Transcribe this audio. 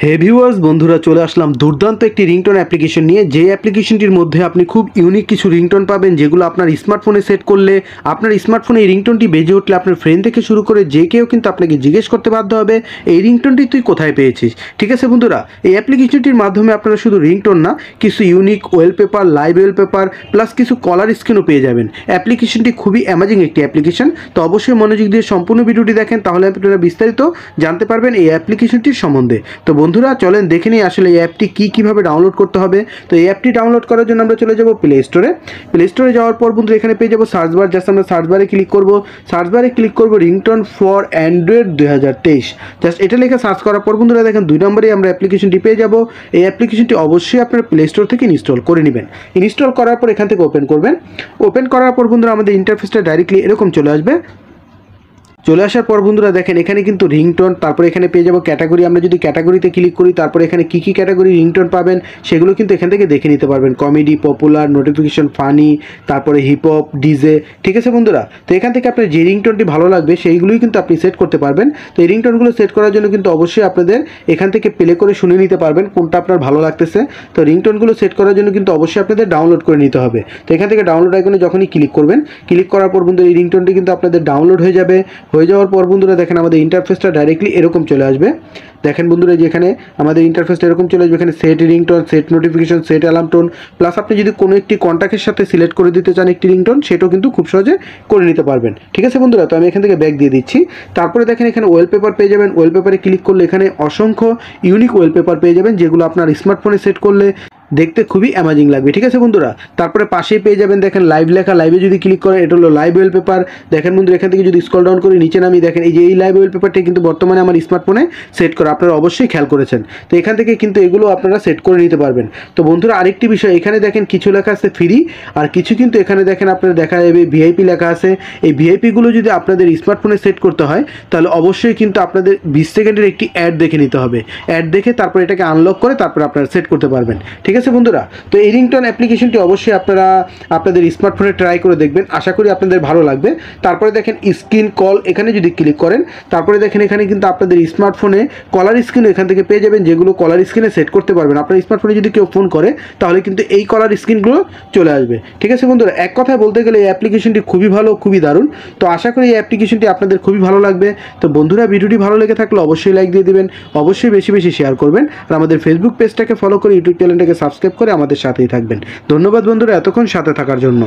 হে viewers বন্ধুরা চলে আসলাম দুর্দান্ত একটি রিংটোন অ্যাপ্লিকেশন নিয়ে। যে অ্যাপ্লিকেশনটির মধ্যে আপনি খুব ইউনিক কিছু রিংটোন পাবেন, যেগুলো আপনার স্মার্টফোনে সেট করলে আপনার স্মার্টফোনে এই রিংটোনটি বেজে উঠলে আপনার ফ্রেন্ড থেকে শুরু করে যে কেউ কিন্তু আপনাকে জিজ্ঞেস করতে বাধ্য হবে এই রিংটোনটি তুই কোথায় পেয়েছিস। ঠিক আছে বন্ধুরা, এই অ্যাপ্লিকেশনটির মাধ্যমে আপনারা শুধু রিংটোন না, কিছু unique wallpaper, live wallpaper plus কিছু কলার স্ক্রিনও পেয়ে যাবেন। অ্যাপ্লিকেশনটি খুবই অ্যামেজিং একটি অ্যাপ্লিকেশন। তো অবশ্যই মনোযোগ দিয়ে সম্পূর্ণ ভিডিওটি দেখেন, তাহলে আপনারা বিস্তারিত জানতে পারবেন এই অ্যাপ্লিকেশনটির সম্বন্ধে। তো বন্ধুরা চলেন দেখে নিই আসলে এই অ্যাপটি কীভাবে ডাউনলোড করতে হবে। তো এই অ্যাপটি ডাউনলোড করার জন্য আমরা চলে যাব প্লে স্টোরে যাওয়ার পর বন্ধুরা এখানে পেয়ে যাবো সার্চ বার। জাস্ট আমরা সার্চ বারে ক্লিক করব রিংটোন ফর অ্যান্ড্রয়েড 2023। জাস্ট এটা লিখে সার্চ করার পর বন্ধুরা দেখেন 2 নম্বরে আমরা অ্যাপ্লিকেশনটি পেয়ে যাব। এই অ্যাপ্লিকেশনটি অবশ্যই আপনার প্লে স্টোর থেকে ইনস্টল করে নেবেন। ইনস্টল করার পর এখান থেকে ওপেন করবেন। ওপেন করার পর বন্ধুরা আমাদের ইন্টারফেসটা ডাইরেক্টলি এরকম চলে আসবে। চলে আসার পর বন্ধুরা দেখেন এখানে কিন্তু রিংটোন, তারপরে এখানে পেয়ে যাবো ক্যাটাগরি। আমরা যদি ক্যাটাগরিতে ক্লিক করি তারপরে এখানে কী ক্যাটাগরি রিংটোন পাবেন সেগুলো কিন্তু এখান থেকে দেখে নিতে পারবেন। কমেডি, পপুলার, নোটিফিকেশন, ফানি, তারপরে হিপহপ, ডিজে। ঠিক আছে বন্ধুরা, তো এখান থেকে আপনার যে রিংটোনটি ভালো লাগবে সেইগুলোই কিন্তু আপনি সেট করতে পারবেন। তো এই রিংটোনগুলো সেট করার জন্য কিন্তু অবশ্যই আপনাদের এখান থেকে প্লে করে শুনে নিতে পারবেন কোনটা আপনার ভালো লাগতেছে। তো রিংটোনগুলো সেট করার জন্য কিন্তু অবশ্যই আপনাদের ডাউনলোড করে নিতে হবে। তো এখান থেকে ডাউনলোড আইকনে যখনই ক্লিক করবেন, ক্লিক করার পর বন্ধুরা এই রিংটোনটি কিন্তু আপনাদের ডাউনলোড হয়ে যাবে। হয়ে যাওয়ার পর বন্ধুরা দেখেন আমাদের ইন্টারফেসটা ডাইরেক্টলি এরকম চলে আসবে। দেখেন বন্ধুরা যেখানে আমাদের ইন্টারফেসটা এরকম চলে আসবে। এখানে set ringtone, set notification, set alarm tone, plus আপনি যদি কোনো একটি কন্ট্যাক্টের সাথে সিলেক্ট করে দিতে চান একটি রিংটোন, সেটাও কিন্তু খুব সহজে করে নিতে পারবেন। ঠিক আছে বন্ধুরা, তো আমি এখান থেকে ব্যাক দিয়ে দিচ্ছি। তারপরে দেখেন এখানে ওয়েলপেপার পেয়ে যাবেন। ওয়েলপেপারে ক্লিক করলে এখানে অসংখ্য ইউনিক ওয়েলপেপার পেয়ে যাবেন, যেগুলো আপনার স্মার্টফোনে সেট করলে দেখতে খুবই অ্যামেজিং লাগবে। ঠিক আছে বন্ধুরা, তারপরে পাশেই পেয়ে যাবেন দেখেন লাইভ লেখা। লাইভে যদি ক্লিক করেন এটা হলো লাইভ ওয়েলপেপার। দেখেন বন্ধুরা এখান থেকে যদি স্ক্রল ডাউন করি নিচে নামি দেখেন এই যে এই লাইভ ওয়েলপেপারটি কিন্তু বর্তমানে আমার স্মার্টফোনে সেট করা, আপনারা অবশ্যই খেয়াল করেছেন। তো এখান থেকে কিন্তু এগুলো আপনারা সেট করে নিতে পারবেন। তো বন্ধুরা আরেকটি বিষয়, এখানে দেখেন কিছু লেখা আছে ফ্রি, আর কিছু কিন্তু এখানে দেখেন আপনারা দেখা যাবে ভিআইপি লেখা আছে। এই ভিআইপিগুলো যদি আপনাদের স্মার্টফোনে সেট করতে হয় তাহলে অবশ্যই কিন্তু আপনাদের 20 সেকেন্ডের একটি অ্যাড দেখে নিতে হবে। অ্যাড দেখে তারপর এটাকে আনলক করে তারপর আপনারা সেট করতে পারবেন। ঠিক আছে বন্ধুরা, তো এই রিংটোন অ্যাপ্লিকেশনটি অবশ্যই আপনারা আপনাদের স্মার্টফোনে ট্রাই করে দেখবেন, আশা করি আপনাদের ভালো লাগবে। তারপরে দেখেন স্ক্রিন কল, এখানে যদি ক্লিক করেন তারপরে দেখেন এখানে কিন্তু আপনাদের স্মার্টফোনে কলার স্ক্রিন এখান থেকে পেয়ে যাবেন, যেগুলো কলার স্ক্রিনে সেট করতে পারবেন। আপনার স্মার্টফোনে যদি কেউ ফোন করে তাহলে কিন্তু এই কলার স্ক্রিনগুলো চলে আসবে। ঠিক আছে বন্ধুরা, এক কথায় বলতে গেলে এই অ্যাপ্লিকেশনটি খুবই ভালো, খুবই দারুণ। তো আশা করি এই অ্যাপ্লিকেশনটি আপনাদের খুবই ভালো লাগবে। তো বন্ধুরা ভিডিওটি ভালো লেগে থাকলে অবশ্যই লাইক দিয়ে দেবেন, অবশ্যই বেশি বেশি শেয়ার করবেন, আর আমাদের ফেসবুক পেজটাকে ফলো করে ইউটিউব চ্যানেলটাকে সাবস্ক্রাইব করে আমাদের সাথেই থাকবেন। ধন্যবাদ বন্ধুরা এতক্ষণ সাথে থাকার জন্য।